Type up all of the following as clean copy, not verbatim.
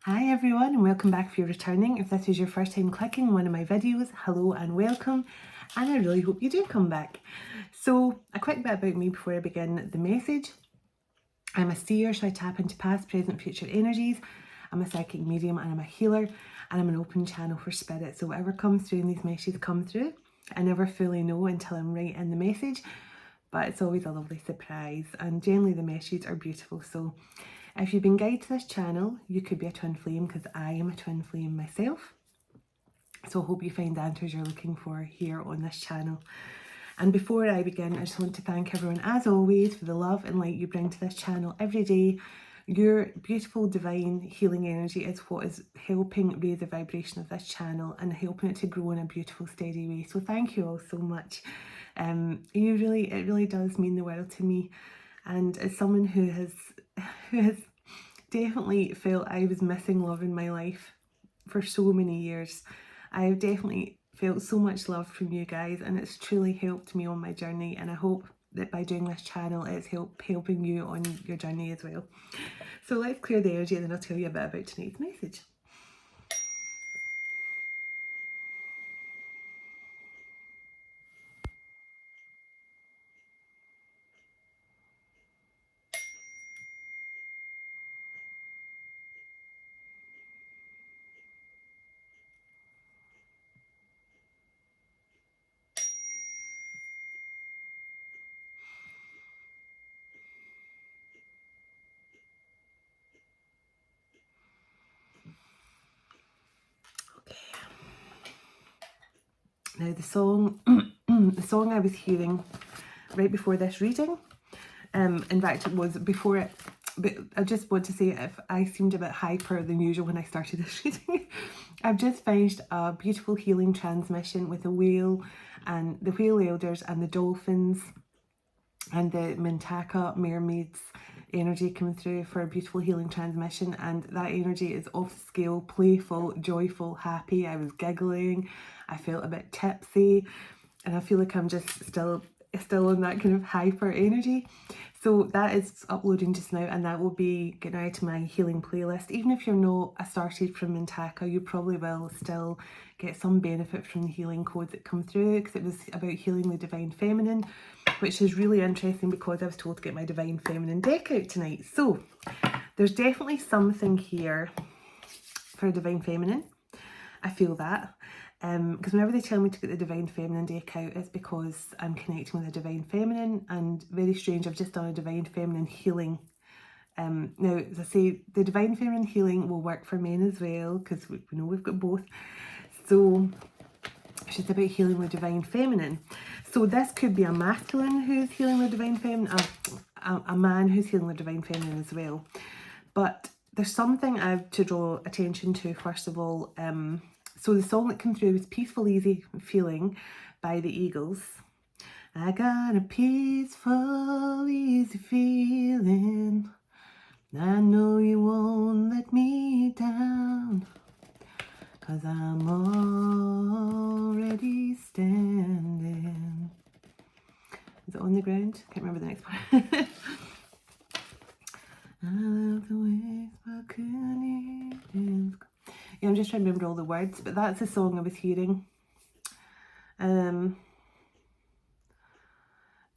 Hi everyone, and welcome back if you're returning. If this is your first time clicking one of my videos, hello and welcome, and I really hope you do come back. So a quick bit about me before I begin the message. I'm a seer, so I tap into past, present, future energies. I'm a psychic medium and I'm a healer, and I'm an open channel for spirit. So whatever comes through and these messages come through, I never fully know until I'm right in the message, but it's always a lovely surprise, and generally the messages are beautiful. So if you've been guided to this channel, you could be a twin flame, because I am a twin flame myself. So I hope you find the answers you're looking for here on this channel. And before I begin, I just want to thank everyone, as always, for the love and light you bring to this channel every day. Your beautiful divine healing energy is what is helping raise the vibration of this channel and helping it to grow in a beautiful, steady way. So thank you all so much. It really does mean the world to me. And as someone who has definitely felt I was missing love in my life for so many years, I've definitely felt so much love from you guys, and it's truly helped me on my journey, and I hope that by doing this channel it's helping you on your journey as well. So let's clear the energy and then I'll tell you a bit about tonight's message. Now the song I was hearing right before this reading, in fact it was before it, but I just want to say, if I seemed a bit hyper than usual when I started this reading, I've just finished a beautiful healing transmission with a whale and the whale elders and the dolphins and the Mintaka mermaids energy coming through for a beautiful healing transmission, and that energy is off scale, playful, joyful, happy. I was giggling, I felt a bit tipsy, and I feel like I'm just still on that kind of hyper energy. So that is uploading just now, and that will be getting out to my healing playlist. Even if you're not a started from Mintaka, you probably will still get some benefit from the healing codes that come through, because it was about healing the divine feminine, which is really interesting because I was told to get my divine feminine deck out tonight. So there's definitely something here for divine feminine. I feel that. Because whenever they tell me to get the divine feminine deck out, it's because I'm connecting with a divine feminine, and very strange, I've just done a divine feminine healing. Now, as I say, the divine feminine healing will work for men as well, because we know we've got both. So it's just about healing the divine feminine. So this could be a masculine who's healing the divine feminine, a man who's healing the divine feminine as well. But there's something I have to draw attention to first of all. So the song that came through was Peaceful Easy Feeling by the Eagles. I got a peaceful easy feeling, I know you won't let me down, 'cause I'm already standing. Is it on the ground? Can't remember the next part. I love the ways balcony. Yeah, I'm just trying to remember all the words, but that's the song I was hearing.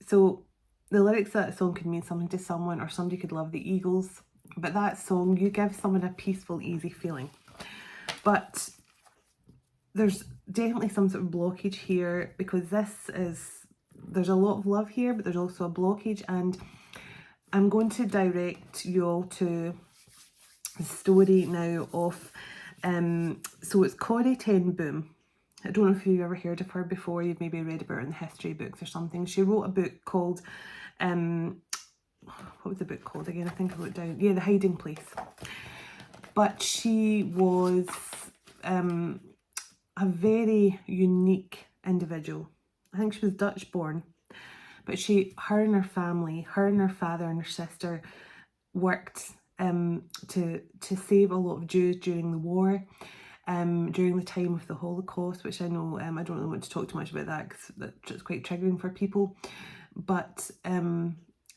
So the lyrics of that song could mean something to someone, or somebody could love the Eagles, but that song, you give someone a peaceful, easy feeling. But there's definitely some sort of blockage here, because there's a lot of love here, but there's also a blockage, and I'm going to direct you all to the story now of, so it's Corrie ten Boom. I don't know if you've ever heard of her before, you've maybe read about her in the history books or something. She wrote a book called, what was the book called again? I think I wrote it down. Yeah, The Hiding Place. But she was a very unique individual. I think she was Dutch born, but her and her family, her and her father and her sister worked to save a lot of Jews during the war, during the time of the Holocaust, which I know, I don't really want to talk too much about that because that's quite triggering for people, but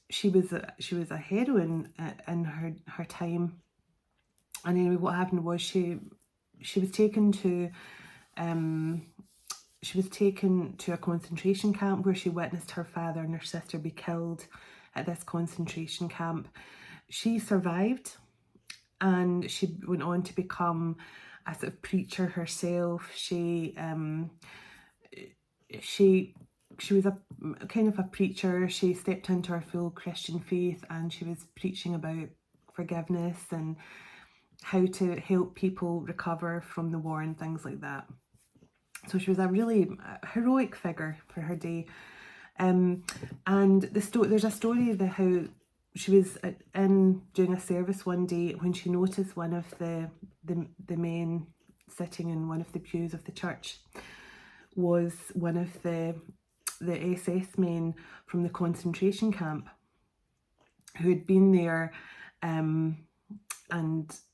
she was a heroine in her time, And anyway, what happened was she was taken to a concentration camp where she witnessed her father and her sister be killed at this concentration camp. She survived, and she went on to become a sort of preacher herself. She was a kind of a preacher. She stepped into her full Christian faith, and she was preaching about forgiveness and how to help people recover from the war and things like that. So she was a really heroic figure for her day. And there's a story of how she was in doing a service one day when she noticed one of the men sitting in one of the pews of the church was one of the SS men from the concentration camp who had been there and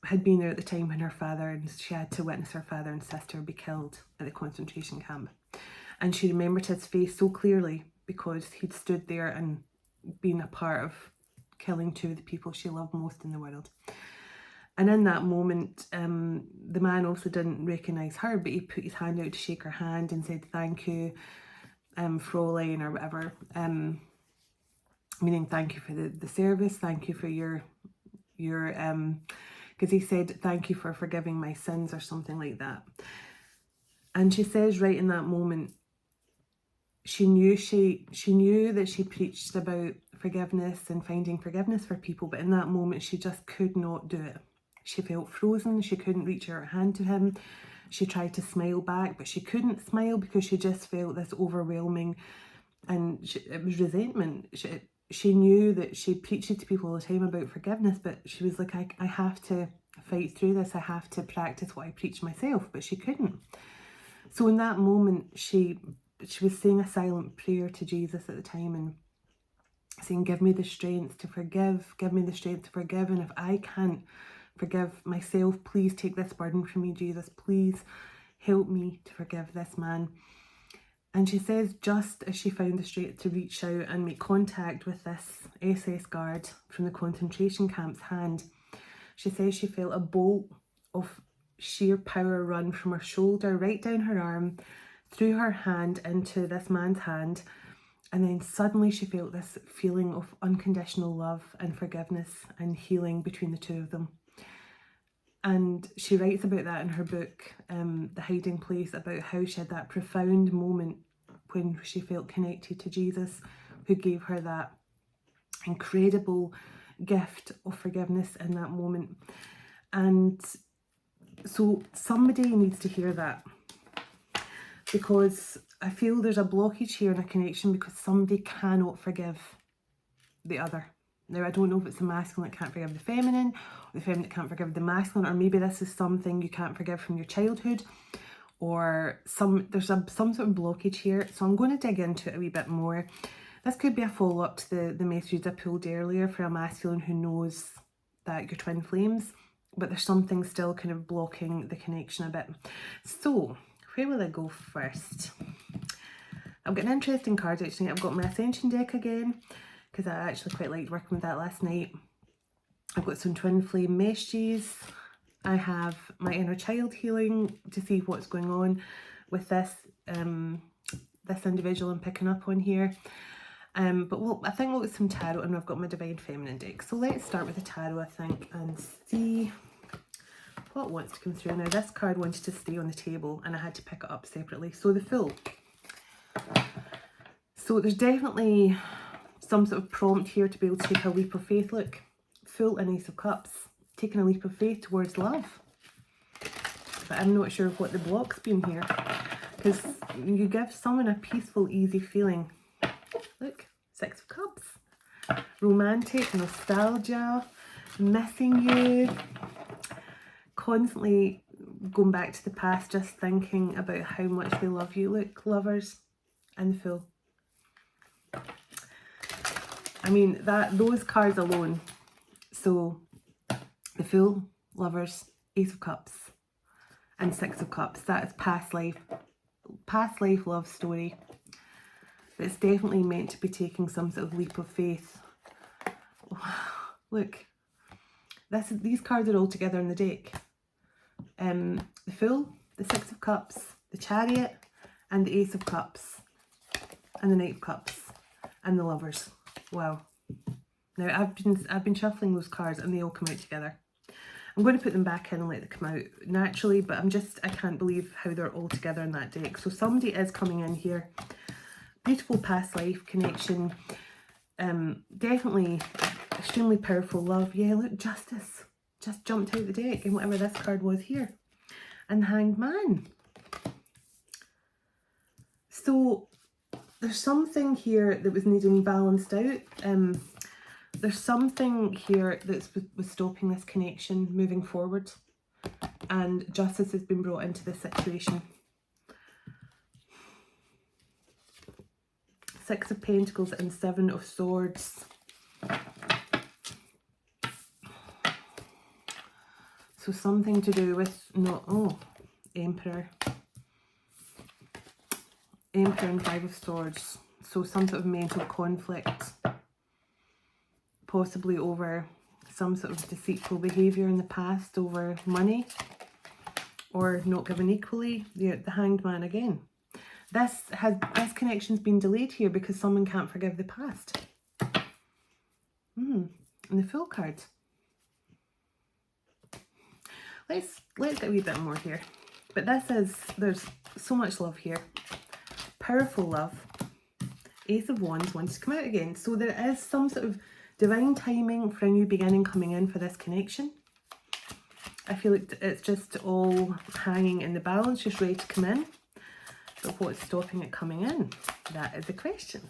had been there at the time when her father, and she had to witness her father and sister be killed at the concentration camp. And she remembered his face so clearly because he'd stood there and been a part of killing two of the people she loved most in the world. And in that moment, the man also didn't recognise her, but he put his hand out to shake her hand and said, "Thank you, Fräulein," or whatever, meaning thank you for the service, thank you for your because he said, "Thank you for forgiving my sins," or something like that. And she says right in that moment, she knew that she preached about forgiveness and finding forgiveness for people, but in that moment she just could not do it. She felt frozen. She couldn't reach her hand to him. She tried to smile back, but she couldn't smile because she just felt this overwhelming, and it was resentment. She knew that she preached to people all the time about forgiveness, but she was like, I have to fight through this. I have to practice what I preach myself, but she couldn't. So in that moment, she was saying a silent prayer to Jesus at the time and saying, "Give me the strength to forgive. Give me the strength to forgive. And if I can't forgive myself, please take this burden from me, Jesus. Please help me to forgive this man." And she says, just as she found the strength to reach out and make contact with this SS guard from the concentration camp's hand, she says she felt a bolt of sheer power run from her shoulder right down her arm, through her hand into this man's hand. And then suddenly she felt this feeling of unconditional love and forgiveness and healing between the two of them. And she writes about that in her book, The Hiding Place, about how she had that profound moment when she felt connected to Jesus, who gave her that incredible gift of forgiveness in that moment. And so somebody needs to hear that, because I feel there's a blockage here in a connection because somebody cannot forgive the other. Now, I don't know if it's the masculine that can't forgive the feminine, or the feminine that can't forgive the masculine, or maybe this is something you can't forgive from your childhood, or there's some sort of blockage here. So I'm going to dig into it a wee bit more. This could be a follow-up to the messages I pulled earlier for a masculine who knows that you're twin flames, but there's something still kind of blocking the connection a bit. So where will I go first? I've got an interesting card out tonight. I've got my Ascension deck again, because I actually quite liked working with that last night. I've got some twin flame messages. I have my inner child healing to see what's going on with this this individual I'm picking up on here. But I think we'll get some tarot, and I've got my divine feminine deck. So let's start with the tarot, I think, and see what wants to come through. Now, this card wanted to stay on the table, and I had to pick it up separately. So the Fool. So there's definitely some sort of prompt here to be able to take a leap of faith. Look, Fool and Ace of Cups, taking a leap of faith towards love. But I'm not sure what the block's been here, because you give someone a peaceful, easy feeling. Look, Six of Cups, romantic, nostalgia, missing you, constantly going back to the past, just thinking about how much they love you. Look, Lovers and the Fool. I mean, those cards alone. So the Fool, Lovers, Ace of Cups, and Six of Cups. That is past life love story. But it's definitely meant to be taking some sort of leap of faith. Look, These cards are all together in the deck. The Fool, the Six of Cups, the Chariot, and the Ace of Cups, and the Knight of Cups, and the Lovers. Wow. Now I've been shuffling those cards and they all come out together. I'm going to put them back in and let them come out naturally, but I can't believe how they're all together in that deck. So somebody is coming in here. Beautiful past life connection. Definitely extremely powerful love. Yeah, look, Justice just jumped out the deck and whatever this card was here. And Hanged Man. So there's something here that was needing balanced out. There's something here that was stopping this connection moving forward, and justice has been brought into this situation. Six of Pentacles and Seven of Swords. So something to do with Emperor. Emperor and Five of Swords. So some sort of mental conflict. Possibly over some sort of deceitful behaviour in the past over money, or not given equally. The Hanged Man again. This connection's been delayed here because someone can't forgive the past. And the Fool card. Let's get a wee bit more here. But there's so much love here. Powerful love. Ace of Wands wants to come out again. So there is some sort of divine timing for a new beginning coming in for this connection. I feel like it's just all hanging in the balance, just ready to come in. But what's stopping it coming in? That is the question.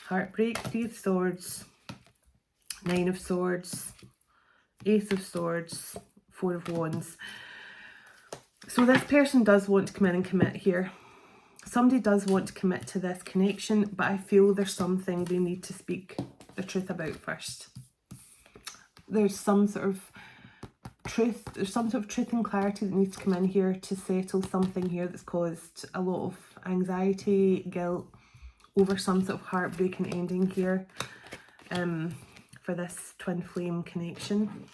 Heartbreak, Three of Swords, Nine of Swords, Ace of Swords, Four of Wands. So this person does want to come in and commit here. Somebody does want to commit to this connection, but I feel there's something they need to speak the truth about first. There's some sort of truth, and clarity that needs to come in here to settle something here that's caused a lot of anxiety, guilt over some sort of heartbreaking ending here for this twin flame connection.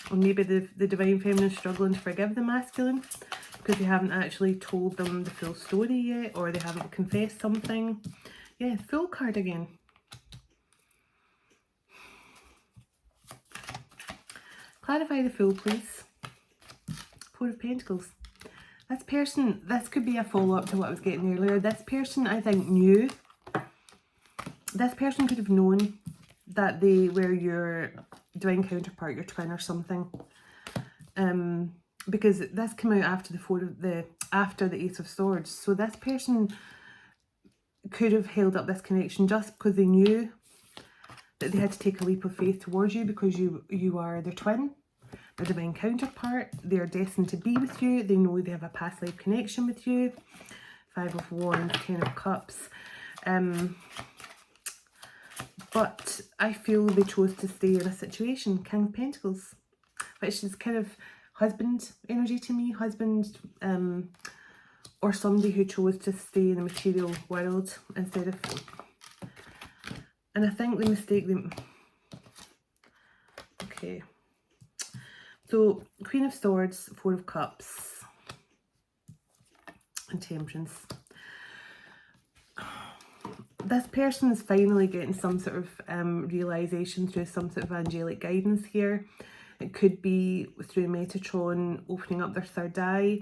Or maybe the Divine Feminine is struggling to forgive the Masculine because they haven't actually told them the full story yet, or they haven't confessed something. Yeah, Fool card again. Clarify the Fool, please. Four of Pentacles. This person, this could be a follow-up to what I was getting earlier. This person, I think, knew. This person could have known that they were your divine counterpart, your twin or something, because this came out after after the Ace of Swords. So this person could have held up this connection just because they knew that they had to take a leap of faith towards you, because you are their twin, their divine counterpart. They are destined to be with you. They know they have a past life connection with you. Five of Wands, Ten of Cups. But I feel they chose to stay in a situation. King of Pentacles, which is kind of husband energy to me. Husband, or somebody who chose to stay in the material world instead of... And I think the mistake okay. So, Queen of Swords, Four of Cups, and Temperance. This person is finally getting some sort of realisation through some sort of angelic guidance here. It could be through Metatron opening up their third eye,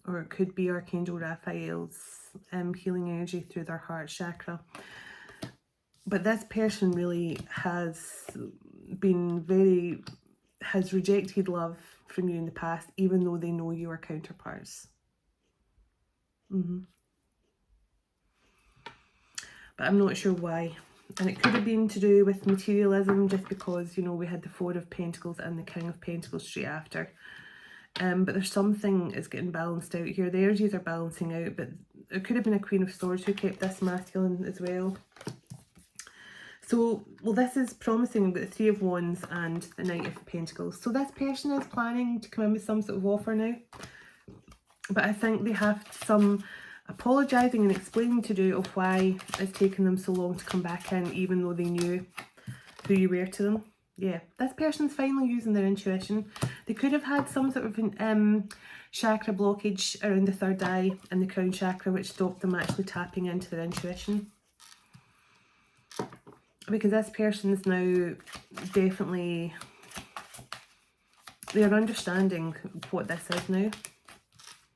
or it could be Archangel Raphael's healing energy through their heart chakra. But this person really has rejected love from you in the past, even though they know you are counterparts. But I'm not sure why. And it could have been to do with materialism, just because, you know, we had the Four of Pentacles and the King of Pentacles straight after. But there's something is getting balanced out here. The energies are balancing out, but it could have been a Queen of Swords who kept this masculine as well. So, well, this is promising. We've got the Three of Wands and the Knight of Pentacles. So this person is planning to come in with some sort of offer now. But I think they have a apologising and explaining to you of why it's taken them so long to come back in, even though they knew who you were to them. Yeah, this person's finally using their intuition. They could have had some sort of chakra blockage around the third eye and the crown chakra, which stopped them actually tapping into their intuition. Because this person is now definitely, they're understanding what this is now.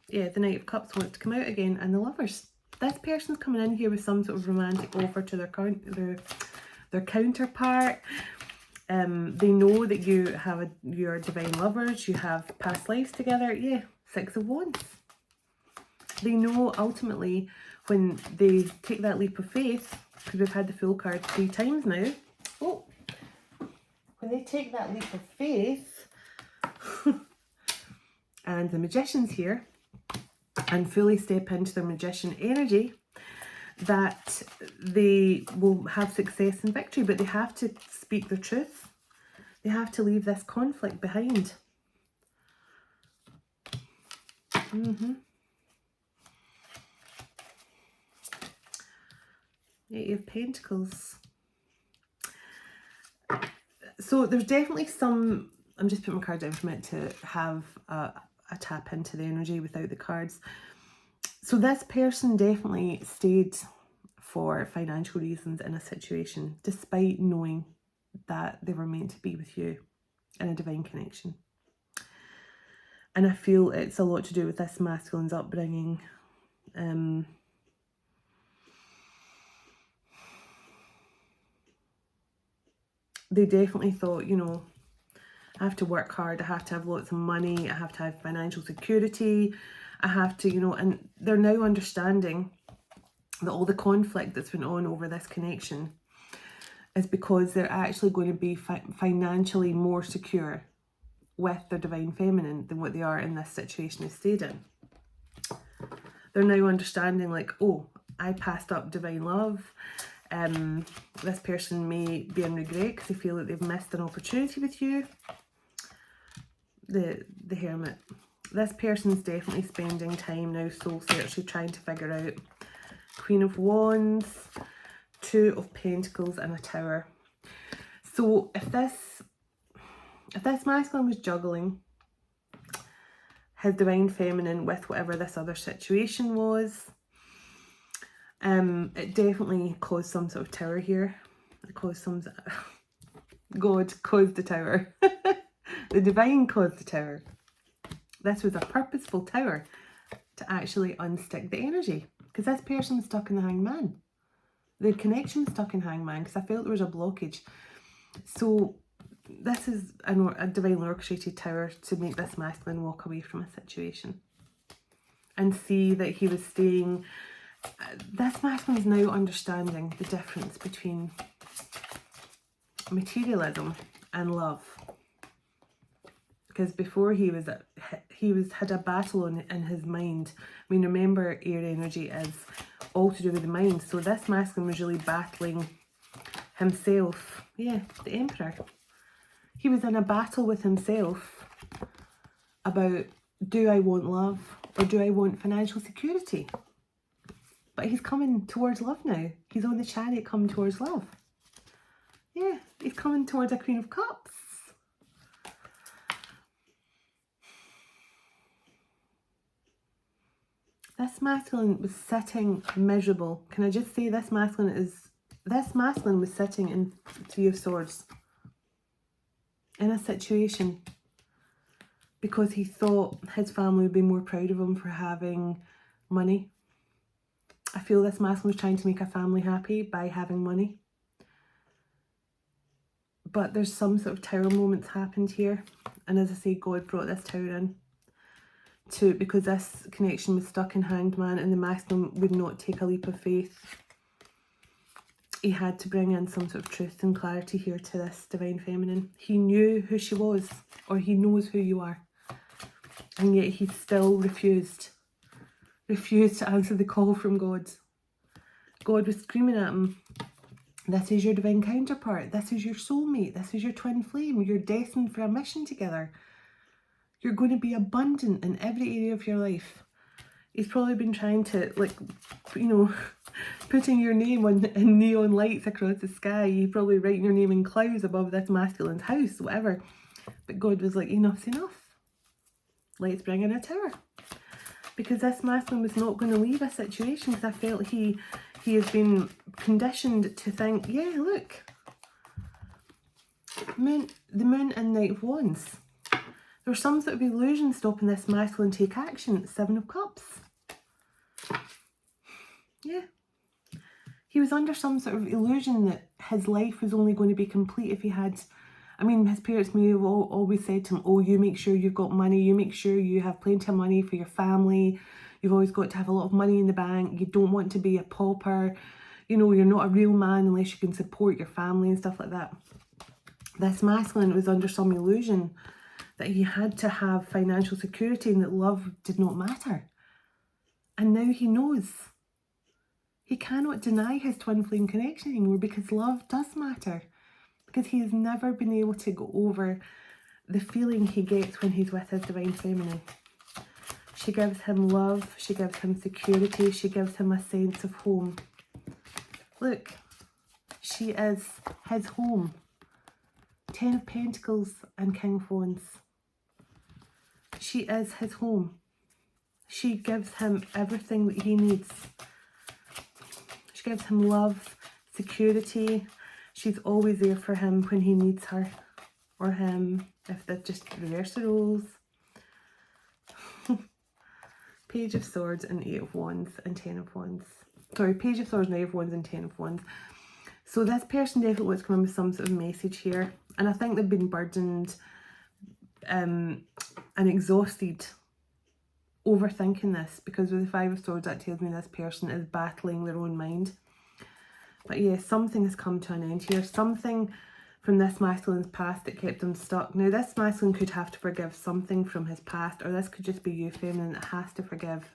Yeah, the Knight of Cups wants to come out again, and the Lovers. This person's coming in here with some sort of romantic offer to their counterpart. They know that you're divine lovers, you have past lives together. Yeah, 6 of Wands. They know ultimately when they take that leap of faith, because we've had the Fool card 3 times now. Oh, when they take that leap of faith, and the Magician's here, and fully step into their Magician energy, that they will have success and victory, but they have to speak the truth. They have to leave this conflict behind. Eight of Pentacles. So there's definitely some, I'm just putting my cards out for a minute to have a tap into the energy without the cards. So this person definitely stayed for financial reasons in a situation, despite knowing that they were meant to be with you in a divine connection. And I feel it's a lot to do with this masculine's upbringing. They definitely thought, you know, I have to work hard, I have to have lots of money, I have to have financial security, I have to, you know, and they're now understanding that all the conflict that's been on over this connection is because they're actually going to be financially more secure with their divine feminine than what they are in this situation they stayed in. They're now understanding, like, oh, I passed up divine love. This person may be in regret because they feel that they've missed an opportunity with you. The Hermit. This person's definitely spending time now soul searching, trying to figure out. Queen of Wands, 2 of Pentacles, and a Tower. So if this masculine was juggling his divine feminine with whatever this other situation was, it definitely caused some sort of tower here. It caused some... God caused the tower. The divine caused the tower. This was a purposeful tower to actually unstick the energy. Because this person was stuck in the Hangman. The connection was stuck in Hangman because I felt there was a blockage. So this is a divinely orchestrated tower to make this masculine walk away from a situation. And see that he was staying... This masculine is now understanding the difference between materialism and love. Because before he had a battle in his mind. I mean, remember, air energy is all to do with the mind. So this masculine was really battling himself. Yeah, the Emperor. He was in a battle with himself about, do I want love or do I want financial security? But he's coming towards love now. He's on the Chariot coming towards love. Yeah, he's coming towards a Queen of Cups. This masculine was sitting miserable. Can I just say this masculine was sitting in 3 of Swords in a situation because he thought his family would be more proud of him for having money. I feel this masculine was trying to make a family happy by having money. But there's some sort of tower moments happened here. And as I say, God brought this tower in. Because this connection was stuck in Hanged Man and the masculine would not take a leap of faith. He had to bring in some sort of truth and clarity here to this divine feminine. He knew who she was, or he knows who you are. And yet he still refused to answer the call from God. God was screaming at him, this is your divine counterpart, this is your soulmate, this is your twin flame, you're destined for a mission together. You're going to be abundant in every area of your life. He's probably been trying to, like, you know, putting your name on in neon lights across the sky. You're probably writing your name in clouds above this masculine's house, whatever. But God was like, enough's enough. Let's bring in a tower. Because this masculine was not going to leave a situation, because I felt he has been conditioned to think, yeah, look, the moon and Knight of Wands. There's some sort of illusion stopping this masculine take action. 7 of Cups. Yeah. He was under some sort of illusion that his life was only going to be complete if he had... I mean, his parents may have always said to him, oh, you make sure you've got money, you make sure you have plenty of money for your family, you've always got to have a lot of money in the bank, you don't want to be a pauper, you know, you're not a real man unless you can support your family and stuff like that. This masculine was under some illusion that he had to have financial security and that love did not matter. And now he knows. He cannot deny his twin flame connection anymore because love does matter. Because he has never been able to go over the feeling he gets when he's with his divine feminine. She gives him love, she gives him security, she gives him a sense of home. Look, she is his home. 10 of Pentacles and King of Wands. She is his home. She gives him everything that he needs. She gives him love, security. She's always there for him when he needs her, or him, if they just reverse the roles. Page of Swords and 8 of Wands and 10 of Wands. Sorry, Page of Swords and 8 of Wands and 10 of Wands. So this person definitely wants to come in with some sort of message here. And I think they've been burdened and exhausted overthinking this, because with the 5 of Swords, that tells me this person is battling their own mind. But yeah, something has come to an end here. Something from this masculine's past that kept them stuck. Now, this masculine could have to forgive something from his past, or this could just be you, feminine, that has to forgive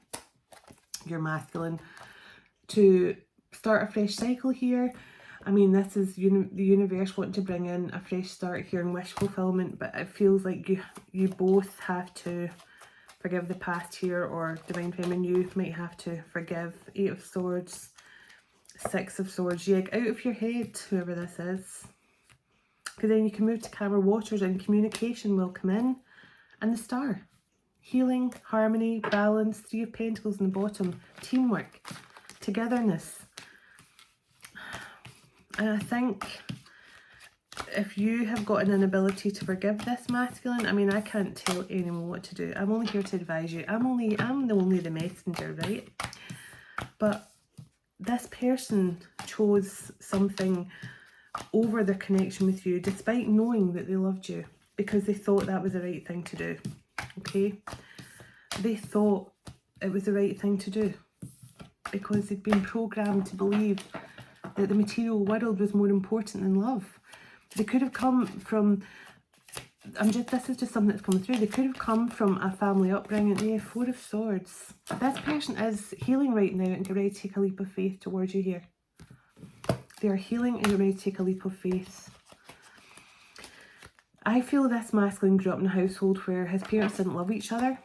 your masculine to start a fresh cycle here. I mean, this is the universe wanting to bring in a fresh start here in wish fulfillment, but it feels like you both have to forgive the past here, or divine feminine, you might have to forgive. 8 of Swords, 6 of Swords. Yeah, out of your head, whoever this is. Because then you can move to calmer waters and communication will come in. And the Star. Healing, harmony, balance, 3 of Pentacles in the bottom. Teamwork, togetherness. And I think if you have got an inability to forgive this masculine, I mean, I can't tell anyone what to do. I'm only here to advise you. I'm only the messenger, right? But this person chose something over their connection with you, despite knowing that they loved you, because they thought that was the right thing to do. Okay? They thought it was the right thing to do because they'd been programmed to believe that the material world was more important than love. They could have come from, this is just something that's coming through. They could have come from a family upbringing. Yeah, 4 of Swords. This person is healing right now and get ready to take a leap of faith towards you here. They are healing and get ready to take a leap of faith. I feel this masculine grew up in a household where his parents didn't love each other,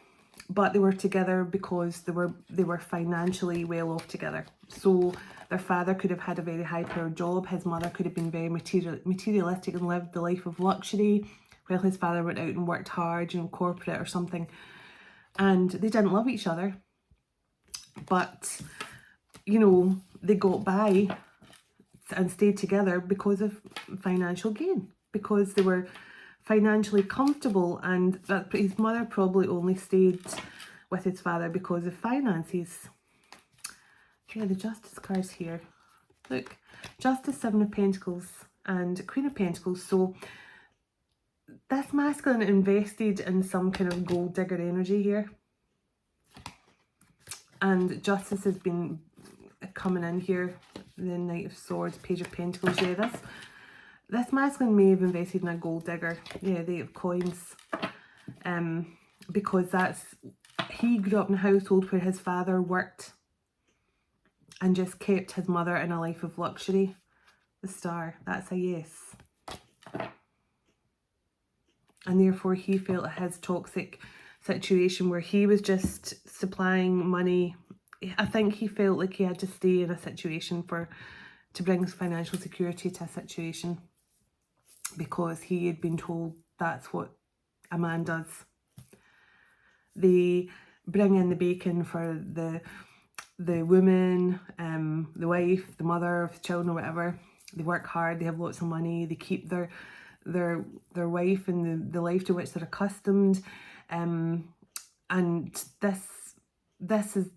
but they were together because they were financially well off together. So their father could have had a very high powered job. His mother could have been very materialistic and lived the life of luxury, while his father went out and worked hard, you know, corporate or something. And they didn't love each other, but, you know, they got by and stayed together because of financial gain, because they were financially comfortable, and that his mother probably only stayed with his father because of finances. Yeah, the Justice cards here. Look, Justice, 7 of Pentacles and Queen of Pentacles. So this masculine invested in some kind of gold digger energy here. And Justice has been coming in here. The Knight of Swords, Page of Pentacles. Yeah, this masculine may have invested in a gold digger. Yeah, the 8 of Coins. Because he grew up in a household where his father worked and just kept his mother in a life of luxury. The Star, that's a yes. And therefore he felt that his toxic situation where he was just supplying money. I think he felt like he had to stay in a situation to bring financial security to a situation, because he had been told that's what a man does. They bring in the bacon for the woman, the wife, the mother of the children or whatever. They work hard, they have lots of money, they keep their wife in the life to which they're accustomed, and this is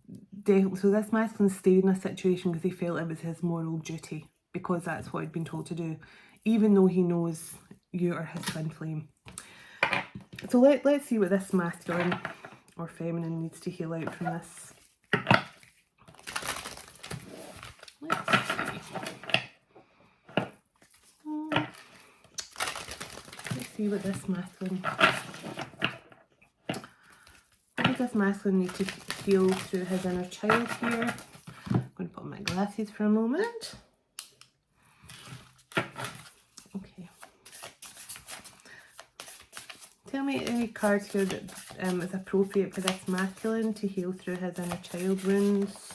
definitely, so this masculine stayed in a situation because he felt it was his moral duty, because that's what he'd been told to do, even though he knows you are his twin flame. So let's see what this masculine or feminine needs to heal out from this. Let's see what this masculine, what does this masculine need to heal through his inner child here? I'm going to put on my glasses for a moment. Okay. Tell me any cards here that is appropriate for this masculine to heal through his inner child wounds.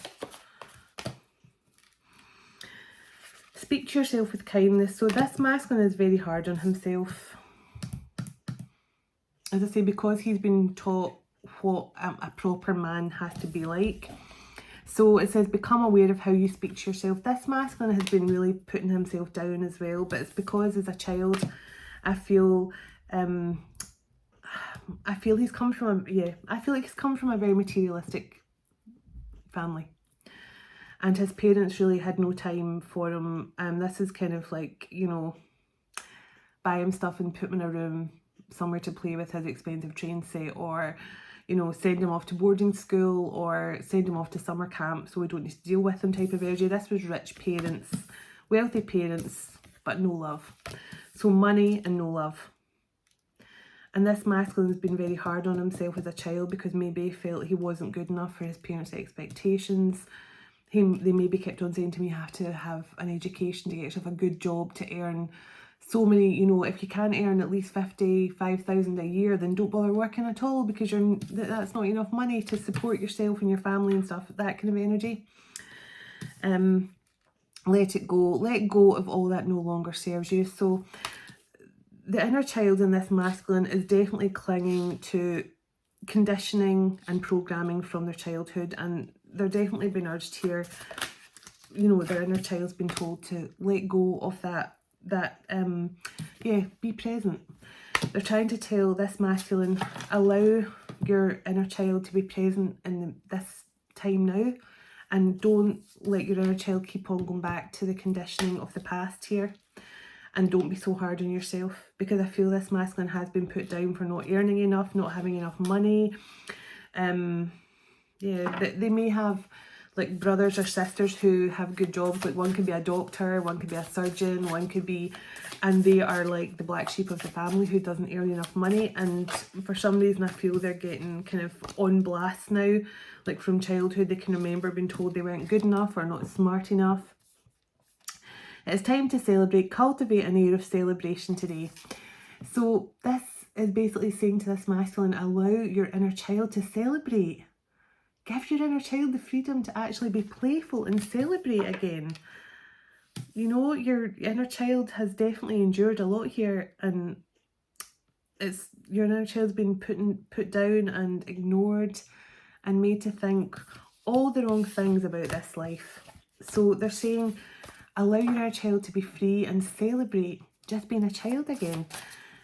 Speak to yourself with kindness. So this masculine is very hard on himself. As I say, because he's been taught what a proper man has to be like. So it says, become aware of how you speak to yourself. This masculine has been really putting himself down as well, but it's because as a child, I feel he's come from I feel like he's come from a very materialistic family, and his parents really had no time for him. This is kind of like, you know, buy him stuff and put him in a room somewhere to play with his expensive train set, or, you know, send him off to boarding school, or send him off to summer camp so we don't need to deal with him type of energy. This was rich parents, wealthy parents, but no love. So money and no love. And this masculine has been very hard on himself as a child, because maybe he felt he wasn't good enough for his parents' expectations. They maybe kept on saying to me, you have to have an education to get yourself a good job to earn so many, you know, if you can't earn at least 55,000 a year, then don't bother working at all, because that's not enough money to support yourself and your family and stuff, that kind of energy. Let it go. Let go of all that no longer serves you. So the inner child in this masculine is definitely clinging to conditioning and programming from their childhood, and they're definitely being urged here, you know, their inner child's been told to let go of that, be present. They're trying to tell this masculine, allow your inner child to be present in this time now, and don't let your inner child keep on going back to the conditioning of the past here, and don't be so hard on yourself, because I feel this masculine has been put down for not earning enough, not having enough money. They may have like brothers or sisters who have good jobs, like one could be a doctor, one could be a surgeon, one could be, and they are like the black sheep of the family who doesn't earn enough money, and for some reason I feel they're getting kind of on blast now, like from childhood they can remember being told they weren't good enough or not smart enough. It's time to celebrate, cultivate an air of celebration today. So this is basically saying to this masculine, allow your inner child to celebrate. Give your inner child the freedom to actually be playful and celebrate again. You know, your inner child has definitely endured a lot here, and it's your inner child's been put down and ignored and made to think all the wrong things about this life. So they're saying, allow your inner child to be free and celebrate just being a child again.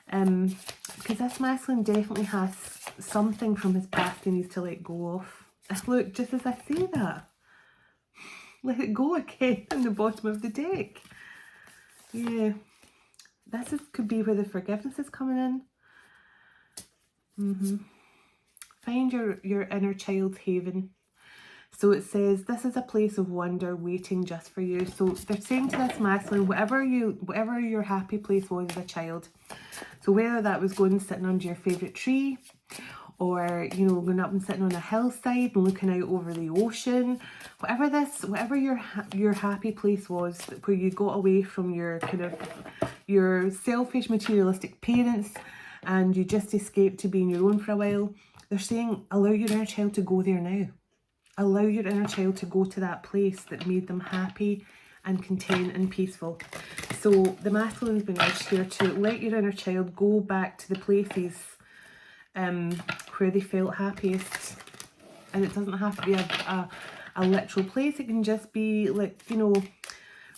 Because this masculine definitely has something from his past he needs to let go of. Look, just as I say that, let it go again in the bottom of the deck. Yeah, this could be where the forgiveness is coming in. Find your inner child's haven. So it says, this is a place of wonder waiting just for you. So they're saying to this masculine, whatever your happy place was as a child, so whether that was going and sitting under your favourite tree, or, you know, going up and sitting on a hillside and looking out over the ocean, whatever your happy place was, where you got away from your kind of your selfish materialistic parents and you just escaped to being your own for a while, They're saying, allow your inner child to go there now. Allow your inner child to go to that place that made them happy and content and peaceful. So the masculine has been urged here to let your inner child go back to the places where they felt happiest. And it doesn't have to be a literal place. It can just be like, you know,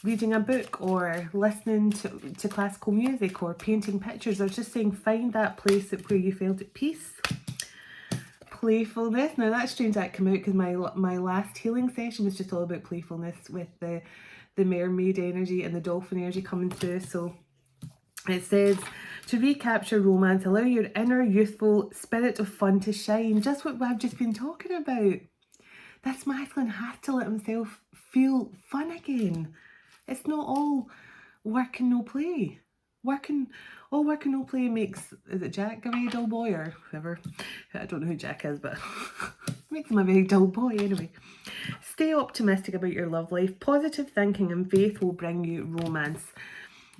reading a book or listening to classical music or painting pictures. I was just saying, find that place where you felt at peace. Playfulness. Now that's strange that came out because my last healing session was just all about playfulness with the mermaid energy and the dolphin energy coming through. So it says, to recapture romance, allow your inner youthful spirit of fun to shine. Just what I've just been talking about. This masculine has to let himself feel fun again. It's not all work and no play. All work and no play makes, is it Jack a very dull boy or whoever? I don't know who Jack is, but makes him a very dull boy anyway. Stay optimistic about your love life. Positive thinking and faith will bring you romance.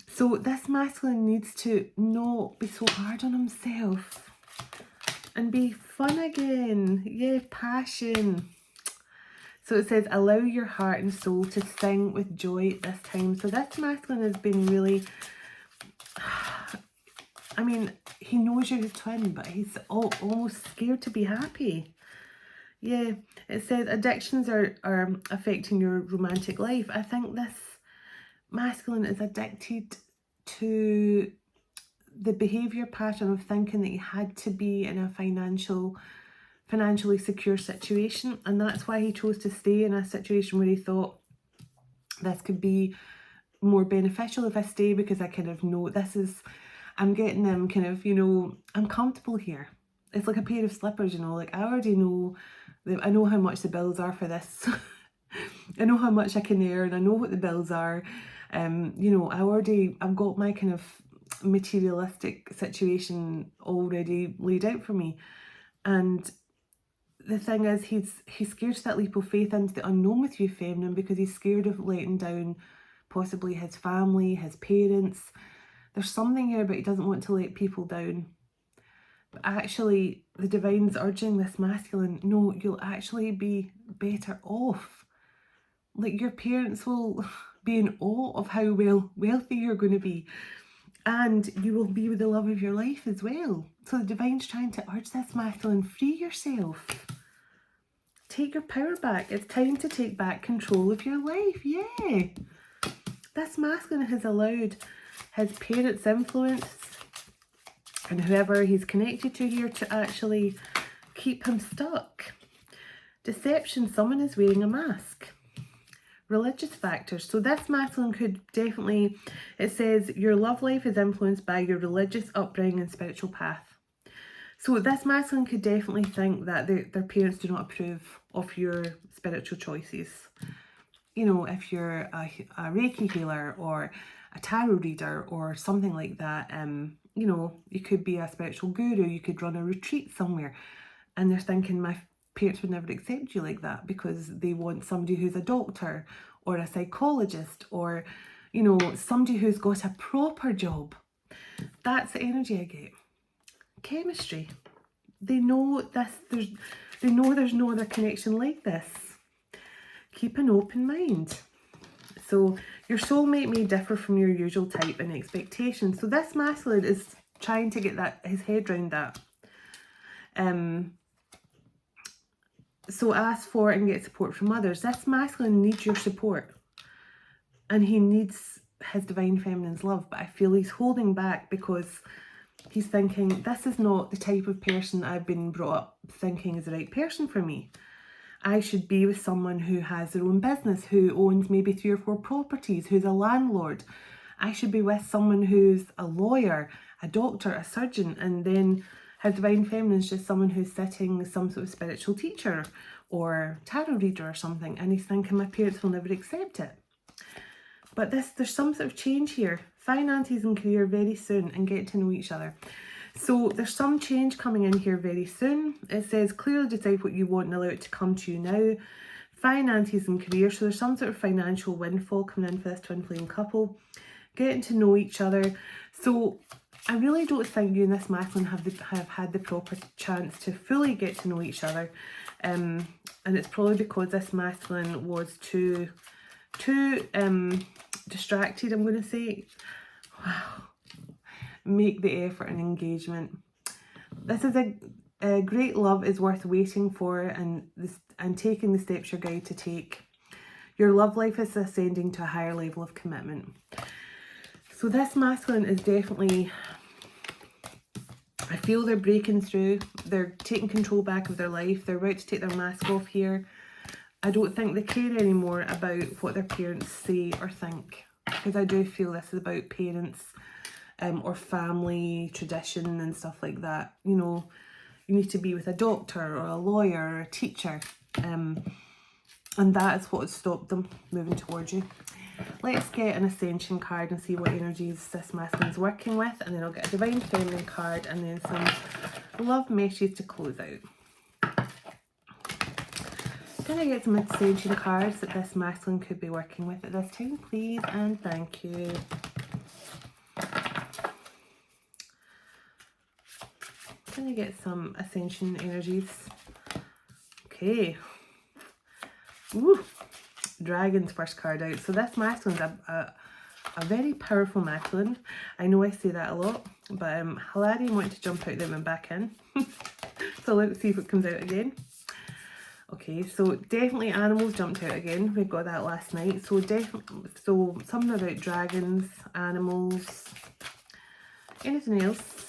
So this masculine needs to not be so hard on himself and be fun again. Yeah, passion. So it says, allow your heart and soul to sing with joy at this time. So this masculine has been really, I mean, he knows you're his twin, but he's almost scared to be happy. Yeah, it says addictions are affecting your romantic life. I think this masculine is addicted to the behaviour pattern of thinking that he had to be in a financially secure situation, and that's why he chose to stay in a situation where he thought this could be more beneficial if I stay, because I kind of know I'm getting them kind of, you know, I'm comfortable here. It's like a pair of slippers, you know, like I already know, I know how much the bills are for this. I know how much I can earn, I know what the bills are. You know, I've got my kind of materialistic situation already laid out for me. And the thing is, he's scared to that leap of faith into the unknown with you, feminine, because he's scared of letting down possibly his family, his parents. There's something here, but he doesn't want to let people down. But actually, the divine's urging this masculine, no, you'll actually be better off. Like, your parents will be in awe of how wealthy you're going to be. And you will be with the love of your life as well. So the divine's trying to urge this masculine, free yourself. Take your power back. It's time to take back control of your life. Yeah. This masculine has allowed his parents' influence and whoever he's connected to here to actually keep him stuck. Deception. Someone is wearing a mask. Religious factors. So this masculine could definitely, it says your love life is influenced by your religious upbringing and spiritual path. So this masculine could definitely think that their parents do not approve of your spiritual choices. You know, if you're a Reiki healer or a tarot reader or something like that, you know, you could be a spiritual guru, you could run a retreat somewhere, and they're thinking, my parents would never accept you like that because they want somebody who's a doctor or a psychologist or, you know, somebody who's got a proper job. That's the energy I get. Chemistry. They know this. They know there's no other connection like this. Keep an open mind. So your soulmate may differ from your usual type and expectations. So this masculine is trying to get his head around that. So ask for and get support from others. This masculine needs your support. And he needs his divine feminine's love. But I feel he's holding back because he's thinking, this is not the type of person I've been brought up thinking is the right person for me. I should be with someone who has their own business, who owns maybe 3 or 4 properties, who's a landlord. I should be with someone who's a lawyer, a doctor, a surgeon, and then his divine feminine is just someone who's sitting with some sort of spiritual teacher or tarot reader or something, and he's thinking my parents will never accept it. But there's some sort of change here. Finances and career very soon, and get to know each other. So there's some change coming in here very soon. It says clearly decide what you want and allow it to come to you now. Finances and career. So there's some sort of financial windfall coming in for this twin flame couple. Getting to know each other. So I really don't think you and this masculine have had the proper chance to fully get to know each other. And it's probably because this masculine was too distracted, I'm going to say. Wow. Make the effort and engagement. This is a great love is worth waiting for and taking the steps you're guided to take. Your love life is ascending to a higher level of commitment. So this masculine is definitely, I feel they're breaking through. They're taking control back of their life. They're about to take their mask off here. I don't think they care anymore about what their parents say or think, because I do feel this is about parents or family tradition and stuff like that. You know, you need to be with a doctor or a lawyer or a teacher, and that is what has stopped them moving towards you. Let's get an Ascension card and see what energies this masculine is working with, and then I'll get a Divine Feminine card and then some love messages to close out. Can I get some Ascension cards that this masculine could be working with at this time, please? And thank you. Can I get some Ascension energies? Okay. Ooh. Dragon's first card out. So this masculine's a very powerful masculine. I know I say that a lot, but Hilarion wanted to jump out there and back in. So let's see if it comes out again. Okay, so definitely animals jumped out again. We got that last night. So definitely, so something about dragons, animals, anything else.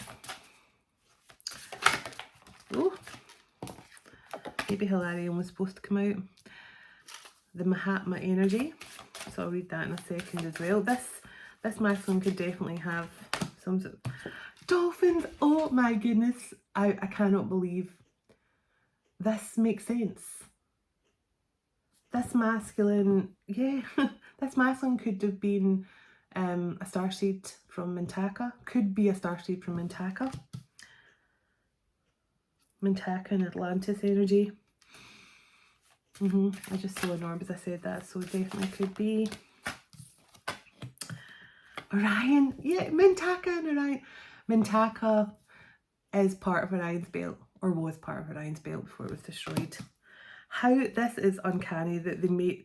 Oh, maybe Hilarion was supposed to come out. The Mahatma energy, so I'll read that in a second as well. This masculine could definitely have some dolphins. Oh my goodness, I cannot believe this makes sense. This masculine, yeah, this masculine could have been a starseed from Mintaka, could be a starseed from Mintaka and Atlantis energy. I just saw an orb as I said that, so definitely could be Orion. Yeah, Mintaka and Orion. Mintaka is part of Orion's belt, or was part of Orion's belt before it was destroyed. How this is uncanny that they made,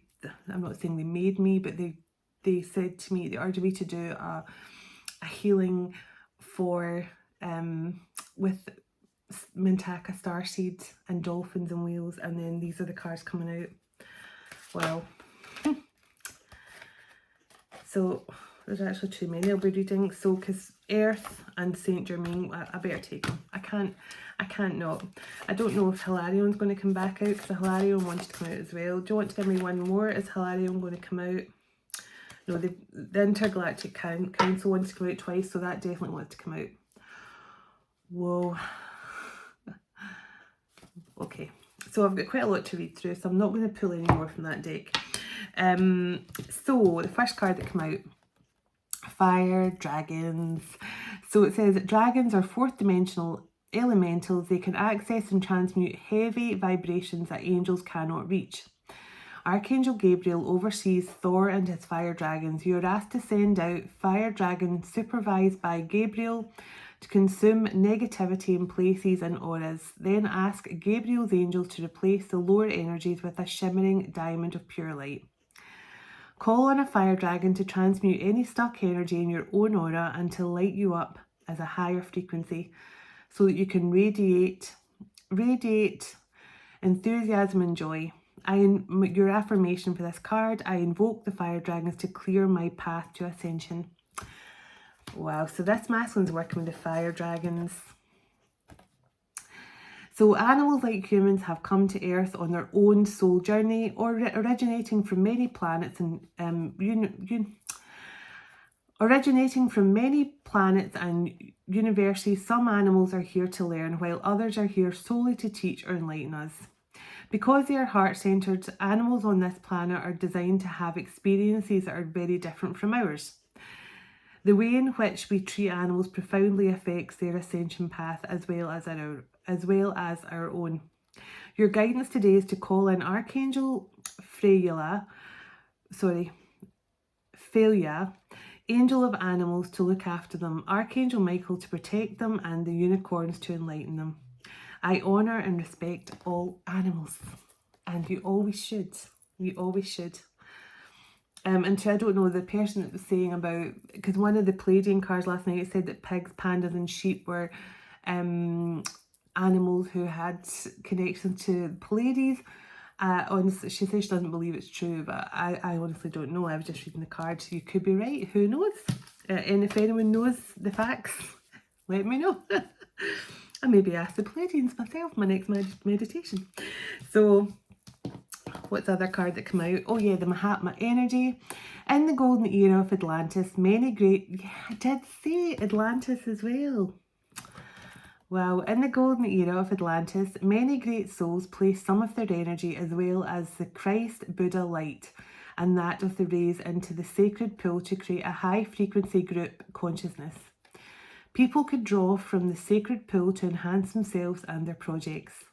I'm not saying they made me, but they said to me, they urged me to do a healing for with Mintaka starseed and dolphins and whales, and then these are the cards coming out. Wow. So there's actually too many I'll be reading. So because Earth and Saint Germain, I better take them. I can't not. I don't know if Hilarion's going to come back out, because Hilarion wanted to come out as well. Do you want to give me one more? Is Hilarion going to come out? No, the Intergalactic Council wants to come out twice, so that definitely wants to come out. Whoa. Okay, so I've got quite a lot to read through, so I'm not going to pull any more from that deck. So the first card that came out, Fire, Dragons. So it says, dragons are fourth dimensional elementals. They can access and transmute heavy vibrations that angels cannot reach. Archangel Gabriel oversees Thor and his fire dragons. You are asked to send out fire dragons supervised by Gabriel to consume negativity in places and auras. Then ask Gabriel's angels to replace the lower energies with a shimmering diamond of pure light. Call on a fire dragon to transmute any stuck energy in your own aura and to light you up as a higher frequency so that you can radiate enthusiasm and joy. Your affirmation for this card, I invoke the fire dragons to clear my path to ascension. Wow, so this masculine's working with the fire dragons. So animals like humans have come to Earth on their own soul journey, or originating from many planets and universes. Some animals are here to learn, while others are here solely to teach or enlighten us. Because they are heart-centered, animals on this planet are designed to have experiences that are very different from ours. The way in which we treat animals profoundly affects their ascension path as well as our own. Your guidance today is to call in Archangel Raphael, Angel of animals to look after them, Archangel Michael to protect them, and the unicorns to enlighten them. I honour and respect all animals, and you always should. You always should. And so I don't know, the person that was saying about, because one of the Pleiadian cards last night, it said that pigs, pandas and sheep were animals who had connections to Pleiades. Honestly, she says she doesn't believe it's true, but I honestly don't know. I was just reading the cards. You could be right. Who knows? And if anyone knows the facts, let me know. I maybe ask the Pleiadians myself my next meditation. So, what's the other card that came out? Oh yeah, the Mahatma energy. In the golden era of Atlantis, many great... Yeah, I did say Atlantis as well. Wow, in the golden era of Atlantis, many great souls placed some of their energy as well as the Christ Buddha light and that of the rays into the sacred pool to create a high frequency group consciousness. People could draw from the sacred pool to enhance themselves and their projects.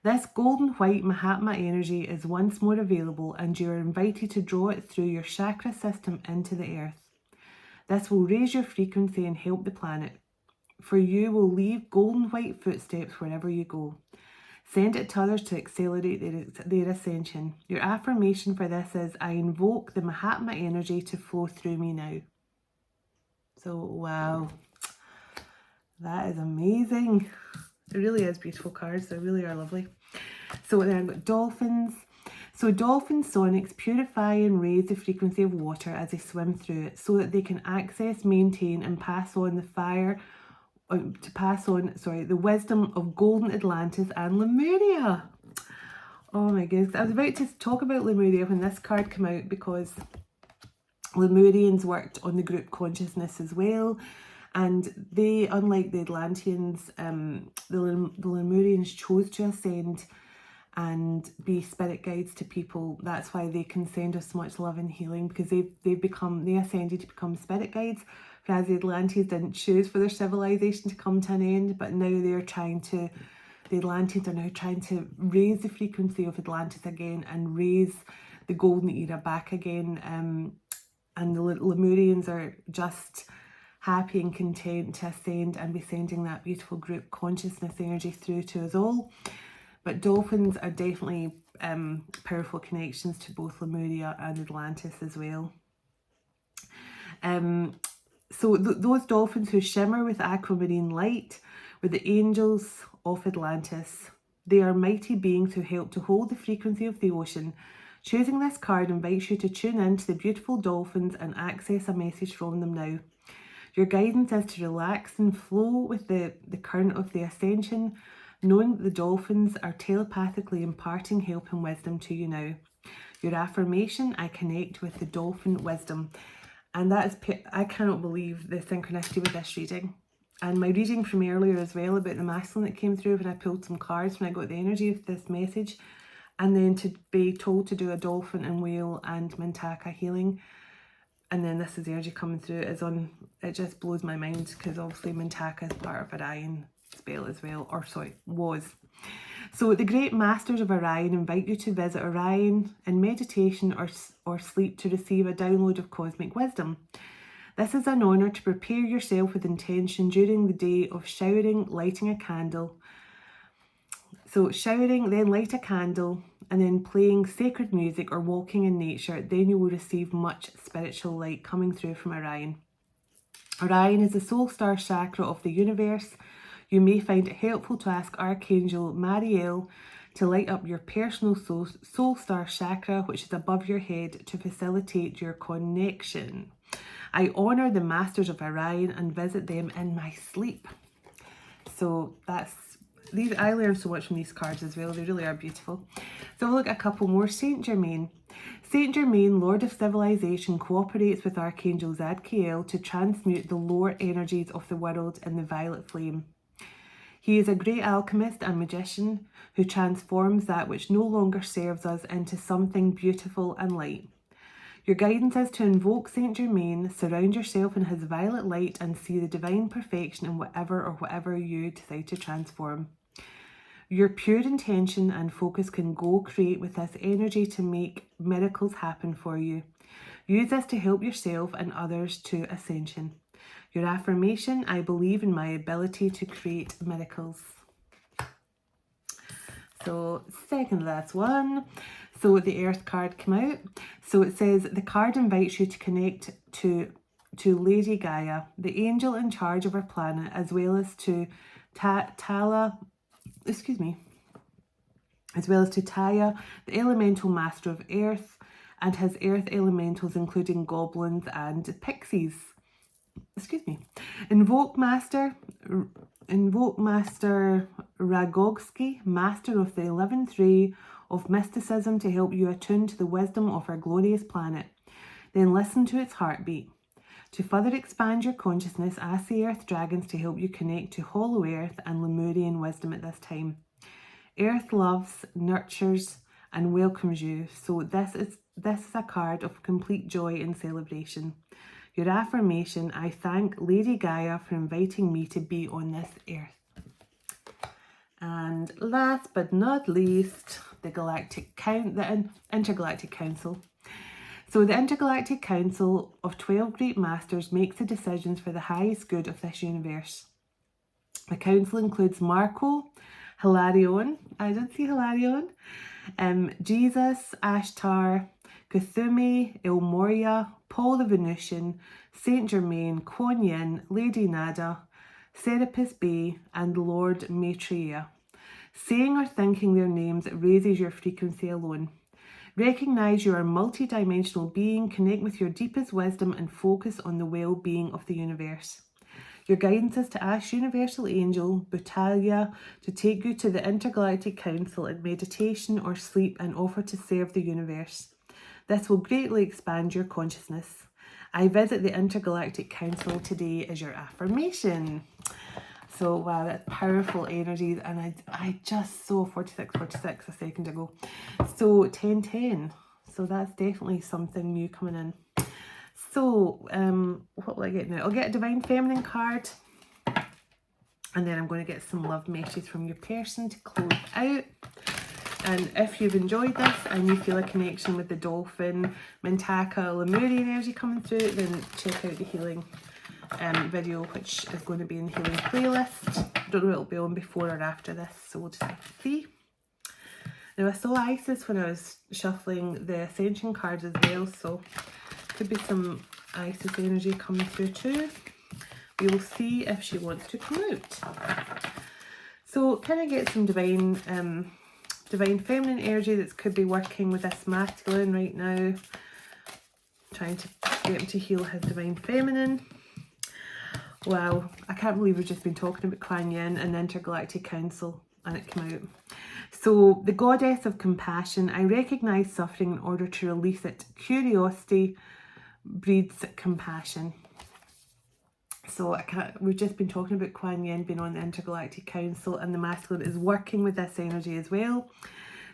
This golden white Mahatma energy is once more available, and you are invited to draw it through your chakra system into the earth. This will raise your frequency and help the planet, for you will leave golden white footsteps wherever you go. Send it to others to accelerate their ascension. Your affirmation for this is, I invoke the Mahatma energy to flow through me now. So, wow. That is amazing. It really is beautiful cards. They really are lovely. So then I've got dolphins. So dolphin sonics purify and raise the frequency of water as they swim through it so that they can access, maintain and pass on the wisdom of golden Atlantis and Lemuria. Oh my goodness. I was about to talk about Lemuria when this card came out, because Lemurians worked on the group consciousness as well. And they, unlike the Atlanteans, the Lemurians chose to ascend and be spirit guides to people. That's why they can send us so much love and healing, because they ascended to become spirit guides, whereas the Atlanteans didn't choose for their civilization to come to an end. But now the Atlanteans are now trying to raise the frequency of Atlantis again and raise the golden era back again. And the Lemurians are just happy and content to ascend and be sending that beautiful group consciousness energy through to us all. But dolphins are definitely powerful connections to both Lemuria and Atlantis as well. So those dolphins who shimmer with aquamarine light were the angels of Atlantis. They are mighty beings who help to hold the frequency of the ocean. Choosing this card invites you to tune in to the beautiful dolphins and access a message from them now. Your guidance is to relax and flow with the current of the ascension, knowing that the dolphins are telepathically imparting help and wisdom to you now. Your affirmation, I connect with the dolphin wisdom. And that is, I cannot believe the synchronicity with this reading. And my reading from earlier as well about the masculine that came through when I pulled some cards, when I got the energy of this message, and then to be told to do a dolphin and whale and Mintaka healing. And then this is the energy coming through. It just blows my mind, because obviously Mintaka is part of Orion spell as well, or sorry, was. So the great masters of Orion invite you to visit Orion in meditation or sleep to receive a download of cosmic wisdom. This is an honour to prepare yourself with intention during the day of showering, lighting a candle. So showering, then light a candle, and then playing sacred music or walking in nature, then you will receive much spiritual light coming through from Orion. Orion is the soul star chakra of the universe. You may find it helpful to ask Archangel Raphael to light up your personal soul star chakra, which is above your head, to facilitate your connection. I honour the masters of Orion and visit them in my sleep. So I learned so much from these cards as well. They really are beautiful. So we'll look at a couple more. Saint Germain. Saint Germain, Lord of Civilization, cooperates with Archangel Zadkiel to transmute the lower energies of the world in the violet flame. He is a great alchemist and magician who transforms that which no longer serves us into something beautiful and light. Your guidance is to invoke Saint Germain, surround yourself in his violet light, and see the divine perfection in whatever you decide to transform. Your pure intention and focus can create with this energy to make miracles happen for you. Use this to help yourself and others to ascension. Your affirmation: I believe in my ability to create miracles. So second last one. So the Earth card came out. So it says the card invites you to connect to Lady Gaia, the angel in charge of our planet, as well as to Taya, the elemental master of Earth, and his earth elementals, including goblins and pixies. Invoke Master Ragogsky, master of the 11th ray of mysticism, to help you attune to the wisdom of our glorious planet. Then listen to its heartbeat. To further expand your consciousness, ask the Earth Dragons to help you connect to Hollow Earth and Lemurian wisdom at this time. Earth loves, nurtures, and welcomes you. So this is a card of complete joy and celebration. Your affirmation: I thank Lady Gaia for inviting me to be on this earth. And last but not least, the Intergalactic Council. So the Intergalactic Council of 12 Great Masters makes the decisions for the highest good of this universe. The council includes Marco, Hilarion, I did see Hilarion, Jesus, Ashtar, Cthulhu, El Moria, Paul the Venusian, Saint Germain, Kuan Yin, Lady Nada, Serapis Bey, and Lord Maitreya. Saying or thinking their names raises your frequency alone. Recognize you are a multi-dimensional being, connect with your deepest wisdom, and focus on the well-being of the universe. Your guidance is to ask Universal Angel Butalia to take you to the Intergalactic Council in meditation or sleep and offer to serve the universe. This will greatly expand your consciousness. I visit the Intergalactic Council today is your affirmation. So wow, that's powerful energies, and I just saw 46 a second ago. So 1010. So that's definitely something new coming in. So what will I get now? I'll get a Divine Feminine card, and then I'm going to get some love messages from your person to close out. And if you've enjoyed this and you feel a connection with the Dolphin, Mintaka, Lemurian energy coming through, then check out the healing video, which is going to be in the healing playlist. Don't know if it'll be on before or after this, so we'll just have to see. Now I saw Isis when I was shuffling the Ascension cards as well, so could be some Isis energy coming through too. We will see if she wants to come out. So can I get some divine feminine energy that could be working with this masculine right now, trying to get him to heal his divine feminine. Wow, I can't believe we've just been talking about Kuan Yin and the Intergalactic Council and it came out. So the goddess of compassion, I recognize suffering in order to release it. Curiosity breeds compassion. So we've just been talking about Kuan Yin being on the Intergalactic Council, and the masculine is working with this energy as well.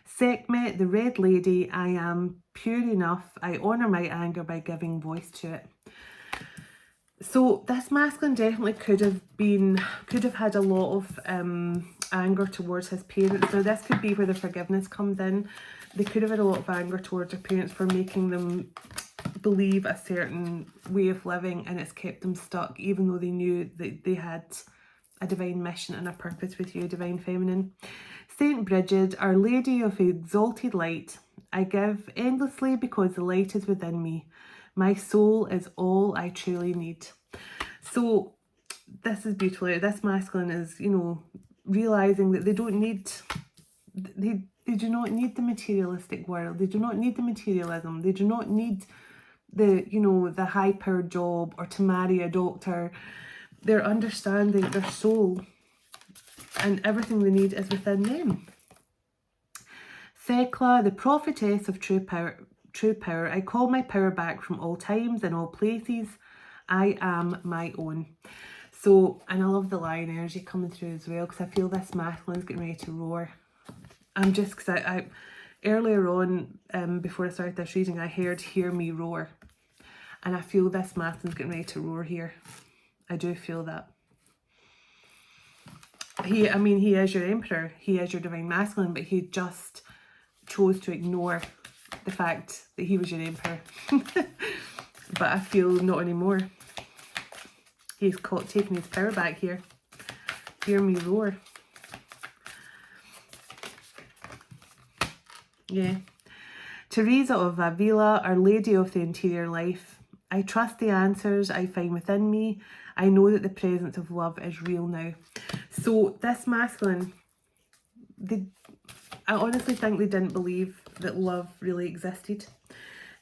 Sekhmet, the Red Lady, I am pure enough. I honour my anger by giving voice to it. So this masculine definitely could have had a lot of anger towards his parents. Now this could be where the forgiveness comes in. They could have had a lot of anger towards their parents for making them believe a certain way of living, and it's kept them stuck even though they knew that they had a divine mission and a purpose with you, Divine Feminine. Saint Bridget, Our Lady of Exalted Light, I give endlessly because the light is within me. My soul is all I truly need. So this is beautiful. This masculine is, you know, realizing that they do not need the materialistic world. They do not need the materialism. They do not need the high-powered job or to marry a doctor. They're understanding their soul, and everything they need is within them. Thecla, the prophetess of true power, I call my power back from all times and all places. I am my own. So, and I love the lion energy coming through as well, because I feel this masculine's getting ready to roar. Because I earlier on, before I started this reading, I heard "Hear Me Roar," and I feel this masculine's getting ready to roar here. I do feel that. He is your emperor. He is your divine masculine, but he just chose to ignore the fact that he was your emperor. But I feel not anymore. He's taking his power back here. Hear me roar. Yeah. Teresa of Avila, Our Lady of the Interior Life. I trust the answers I find within me. I know that the presence of love is real now. So this masculine, I honestly think they didn't believe that love really existed.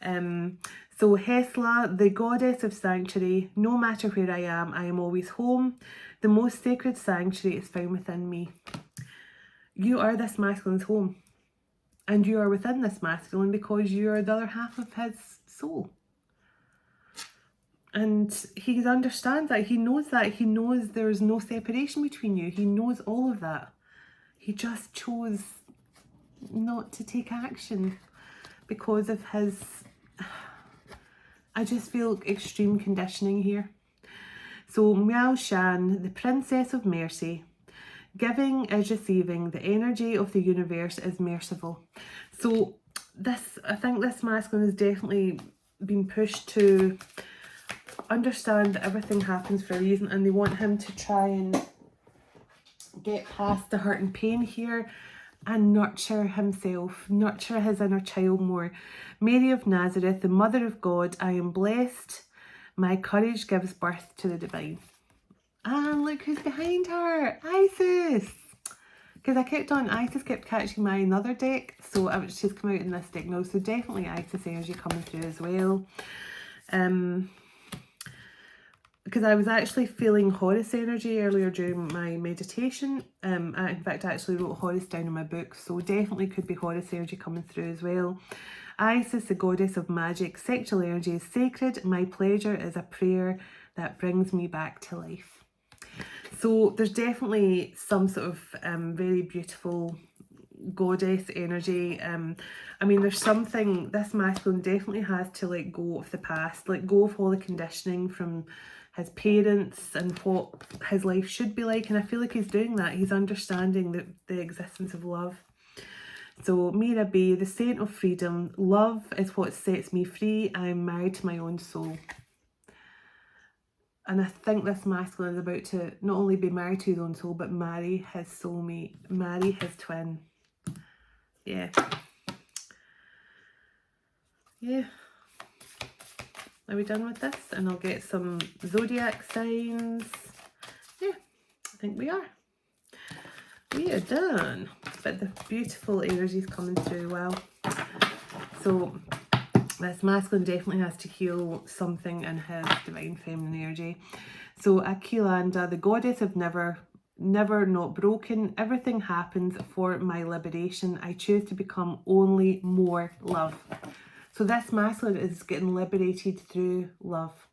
So Hesla, the goddess of sanctuary, no matter where I am always home. The most sacred sanctuary is found within me. You are this masculine's home. And you are within this masculine because you are the other half of his soul. And he understands that. He knows that. He knows there's no separation between you. He knows all of that. He just chose not to take action because of his... I just feel extreme conditioning here. So Miao Shan, the Princess of Mercy. Giving is receiving. The energy of the universe is merciful. So I think this masculine has definitely been pushed to understand that everything happens for a reason, and they want him to try and get past the hurt and pain here and nurture himself, nurture his inner child more. Mary of Nazareth, the Mother of God, I am blessed. My courage gives birth to the divine. And look who's behind her, Isis. Because Isis kept catching my another deck, so she's come out in this deck now. So definitely Isis energy coming through as well. Because I was actually feeling Horus energy earlier during my meditation. In fact, I actually wrote Horus down in my book, so definitely could be Horus energy coming through as well. Isis, the goddess of magic, sexual energy is sacred. My pleasure is a prayer that brings me back to life. So there's definitely some sort of very beautiful goddess energy. I mean, there's something, this masculine definitely has to let go of the past, let go of all the conditioning from his parents and what his life should be like. And I feel like he's doing that. He's understanding the existence of love. So Mira Bay, the saint of freedom. Love is what sets me free. I am married to my own soul. And I think this masculine is about to not only be married to his own soul, but marry his soulmate, marry his twin. Yeah. Yeah. Are we done with this? And I'll get some zodiac signs. Yeah, I think we are. We are done. But the beautiful energy is coming through well. So this masculine definitely has to heal something in his divine feminine energy. So Akilanda, the goddess of never not broken. Everything happens for my liberation. I choose to become only more love. So this masculine is getting liberated through love.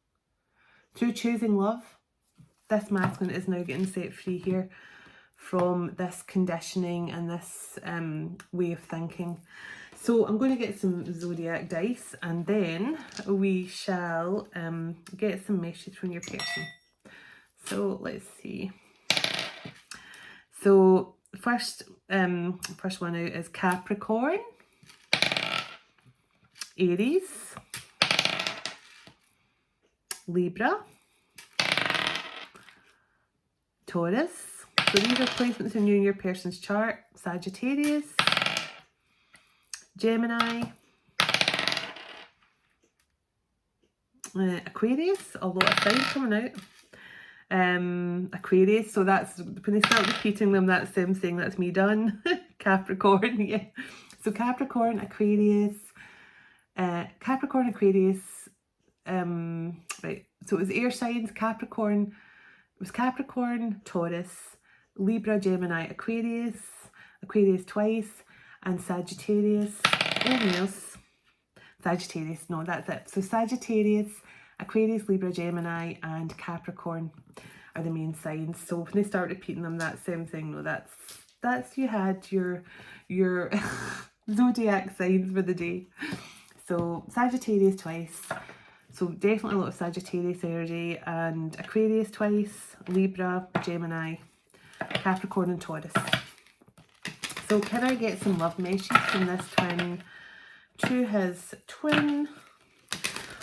Through choosing love, this masculine is now getting set free here from this conditioning and this way of thinking. So I'm going to get some zodiac dice, and then we shall get some messages from your person. So let's see. So first one out is Capricorn, Aries, Libra, Taurus. So these are placements in you and your person's chart. Sagittarius, Gemini, Aquarius, a lot of signs coming out. Aquarius, so that's when they start repeating them, that's them saying that's me done. Capricorn, yeah. So Capricorn, Aquarius, right, so it was air signs. Capricorn, it was Capricorn, Taurus, Libra, Gemini, Aquarius twice, and Sagittarius. Anything else? Sagittarius, no, that's it. So Sagittarius, Aquarius, Libra, Gemini, and Capricorn are the main signs. So when they start repeating them, that same thing. No, that's you had your zodiac signs for the day. So Sagittarius twice. So definitely a lot of Sagittarius energy, and Aquarius twice, Libra, Gemini, Capricorn, and Taurus. So can I get some love messages from this to his twin.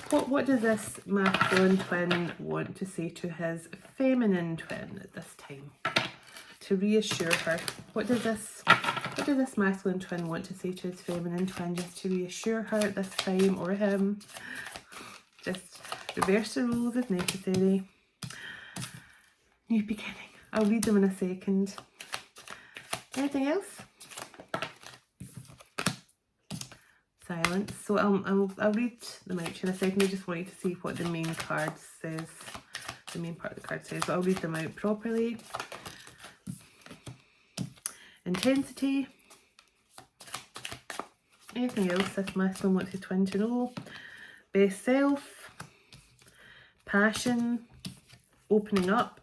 What does this masculine twin want to say to his feminine twin at this time to reassure her? What does this masculine twin want to say to his feminine twin just to reassure her at this time, or him? Just reverse the roles if necessary. New beginning. I'll read them in a second. Anything else? Silence. So I'll read them out in a second. I just want you to see what the main card says. The main part of the card says, but I'll read them out properly. Intensity. Anything else this masculine wants his twin to know? Best self. Passion. Opening up.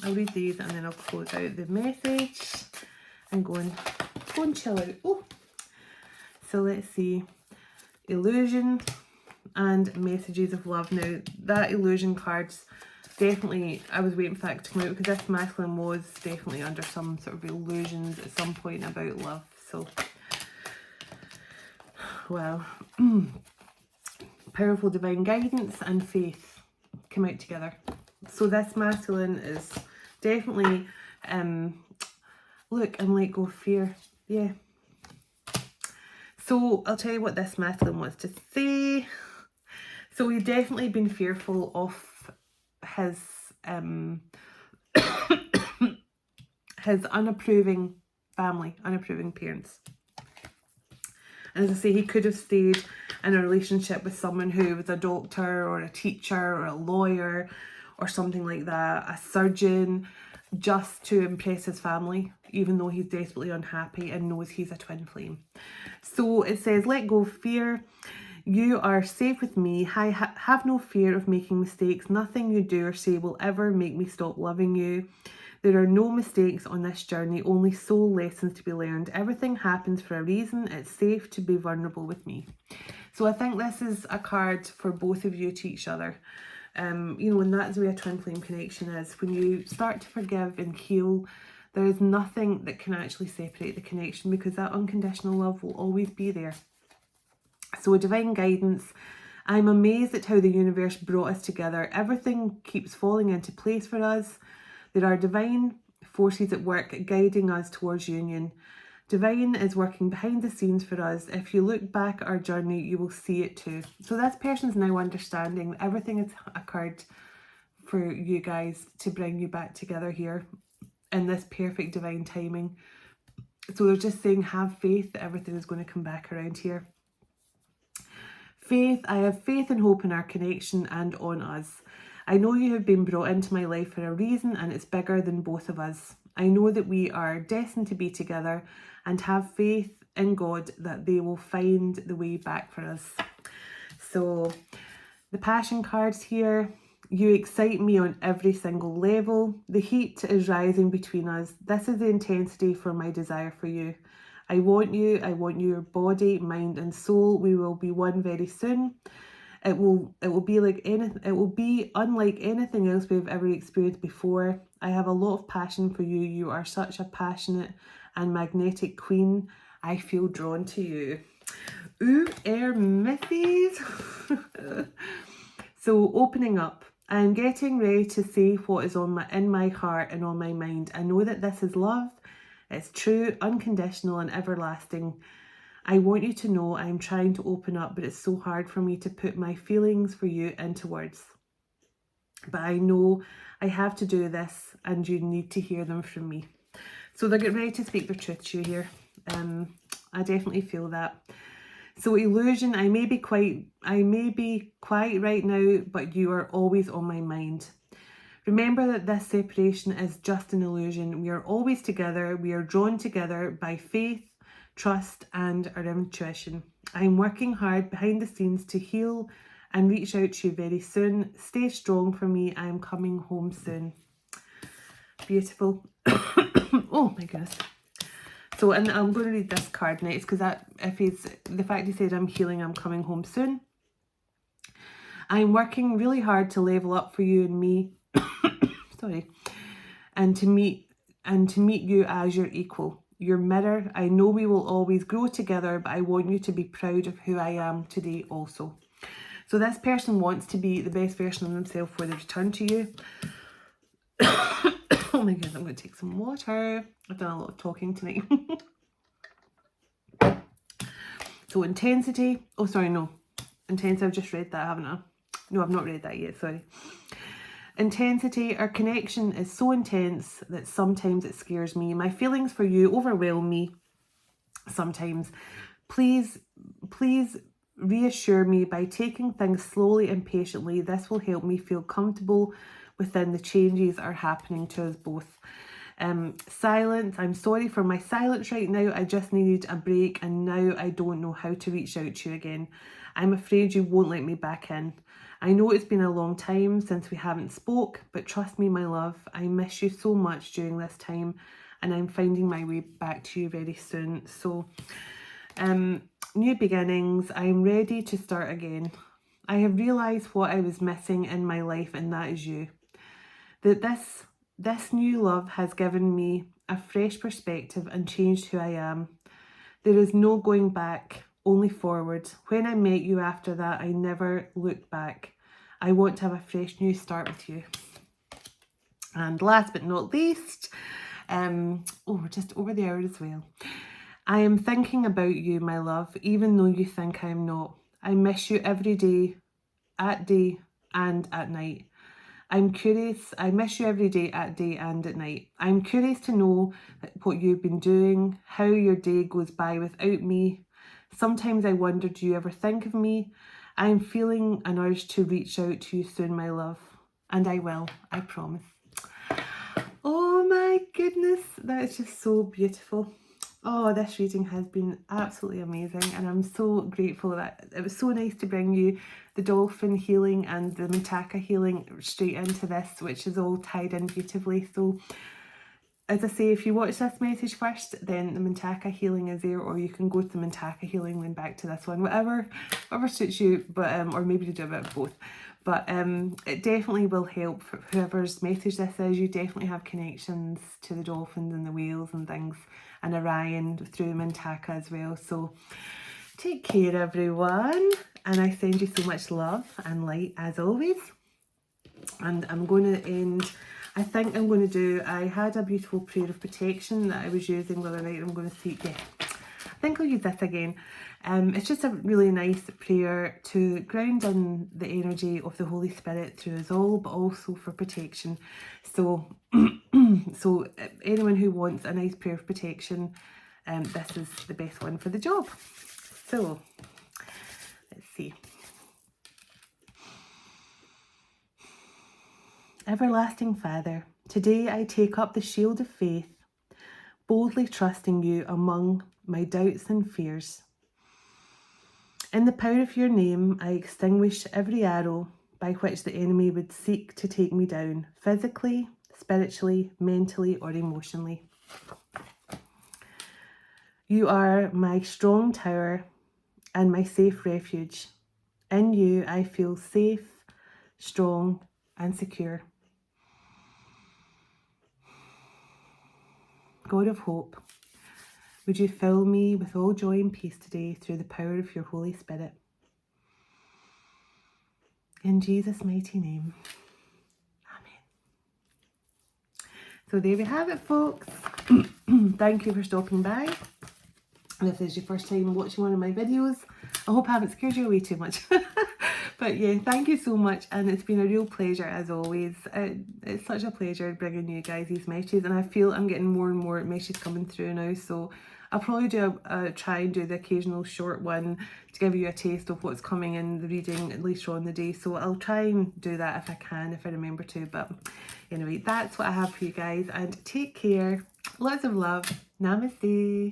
I'll read these and then I'll close out the message and go and chill out. Oh, so let's see. Illusion and messages of love. Now that illusion card's definitely, I was waiting for that to come out because this masculine was definitely under some sort of illusions at some point about love. So, wow. Powerful divine guidance and faith come out together. So this masculine is definitely, look and let go of fear. Yeah. So I'll tell you what this masculine wants to say. So we've definitely been fearful of his his unapproving family, unapproving parents. And as I say, he could have stayed in a relationship with someone who was a doctor or a teacher or a lawyer or something like that, a surgeon, just to impress his family, even though he's desperately unhappy and knows he's a twin flame. So it says, let go of fear. You are safe with me. Have no fear of making mistakes. Nothing you do or say will ever make me stop loving you. There are no mistakes on this journey, only soul lessons to be learned. Everything happens for a reason. It's safe to be vulnerable with me. So I think this is a card for both of you to each other. You know, and that's where a twin flame connection is. When you start to forgive and heal, there is nothing that can actually separate the connection, because that unconditional love will always be there. So divine guidance. I'm amazed at how the universe brought us together. Everything keeps falling into place for us. There are divine forces at work guiding us towards union. Divine is working behind the scenes for us. If you look back at our journey, you will see it too. So this person's now understanding that everything has occurred for you guys to bring you back together here in this perfect divine timing. So they're just saying, have faith that everything is going to come back around here. Faith. I have faith and hope in our connection and on us. I know you have been brought into my life for a reason, and it's bigger than both of us. I know that we are destined to be together, and have faith in God that they will find the way back for us. So the passion cards here. You excite me on every single level. The heat is rising between us. This is the intensity for my desire for you. I want you. I want your body, mind and soul. We will be one very soon. It will be unlike anything else we've ever experienced before. I have a lot of passion for you. You are such a passionate and magnetic queen. I feel drawn to you. Ooh, Hermes. So opening up. I'm getting ready to say what is in my heart and on my mind. I know that this is love. It's true, unconditional and everlasting. I want you to know I'm trying to open up, but it's so hard for me to put my feelings for you into words. But I know I have to do this, and you need to hear them from me. So they're getting ready to speak their truth to you here. I definitely feel that. So illusion, I may be quiet right now, but you are always on my mind. Remember that this separation is just an illusion. We are always together. We are drawn together by faith, trust and our intuition. I'm working hard behind the scenes to heal and reach out to you very soon. Stay strong for me. I'm coming home soon. Beautiful. Oh my goodness. So, and I'm going to read this card next, because the fact he said I'm healing, I'm coming home soon. I'm working really hard to level up for you and me. Sorry. And to meet you as your equal. your mirror. I know we will always grow together, but I want you to be proud of who I am today also. So this person wants to be the best version of themselves for the return to you. Oh my God, I'm going to take some water. I've done a lot of talking tonight. So intensity. Oh, sorry, no. Intensity, I've just read that, haven't I? No, I've not read that yet, sorry. Intensity. Our connection is so intense that sometimes it scares me. My feelings for you overwhelm me sometimes. Please reassure me by taking things slowly and patiently. This will help me feel comfortable within the changes are happening to us both. Silence. I'm sorry for my silence right now. I just needed a break and now I don't know how to reach out to you again. I'm afraid you won't let me back in. I know it's been a long time since we haven't spoke, but trust me, my love, I miss you so much during this time and I'm finding my way back to you very soon. So, new beginnings. I'm ready to start again. I have realised what I was missing in my life, and that is you. That this new love has given me a fresh perspective and changed who I am. There is no going back, only forward. When I met you after that, I never looked back. I want to have a fresh new start with you. And last but not least, we're just over the hour as well. I am thinking about you, my love, even though you think I'm not. I miss you every day and at night. I'm curious. I miss you every day and at night. I'm curious to know what you've been doing, how your day goes by without me. Sometimes I wonder, do you ever think of me? I'm feeling an urge to reach out to you soon, my love. And I will, I promise. Oh my goodness, that is just so beautiful. Oh, this reading has been absolutely amazing and I'm so grateful that it was so nice to bring you the dolphin healing and the Mitaka healing straight into this, which is all tied in beautifully. So as I say, if you watch this message first, then the Mitaka healing is there, or you can go to the Mitaka healing then back to this one, whatever suits you, but or maybe to do a bit of both. But it definitely will help for whoever's message this is. You definitely have connections to the dolphins and the whales and things, and Orion through Mitaka as well. So take care, everyone, and I send you so much love and light as always. And I'm going to end. I think I'm going to do, I had a beautiful prayer of protection that I was using the other night. I'm going to see, yeah, I think I'll use this again. It's just a really nice prayer to ground in the energy of the Holy Spirit through us all, but also for protection. So, so anyone who wants a nice prayer of protection, this is the best one for the job. So, let's see. Everlasting Father, today I take up the shield of faith, boldly trusting you among my doubts and fears. In the power of your name, I extinguish every arrow by which the enemy would seek to take me down, physically, spiritually, mentally, or emotionally. You are my strong tower and my safe refuge. In you, I feel safe, strong, and secure. God of hope, would you fill me with all joy and peace today through the power of your Holy Spirit? In Jesus' mighty name, amen. So there we have it, folks. Thank you for stopping by. And if this is your first time watching one of my videos, I hope I haven't scared you away too much. But yeah, thank you so much, and it's been a real pleasure as always. It's such a pleasure bringing you guys these messages, and I feel I'm getting more and more messages coming through now, so I'll probably try and do the occasional short one to give you a taste of what's coming in the reading later on the day. So I'll try and do that if I can, if I remember to. But anyway, that's what I have for you guys, and take care. Lots of love. Namaste.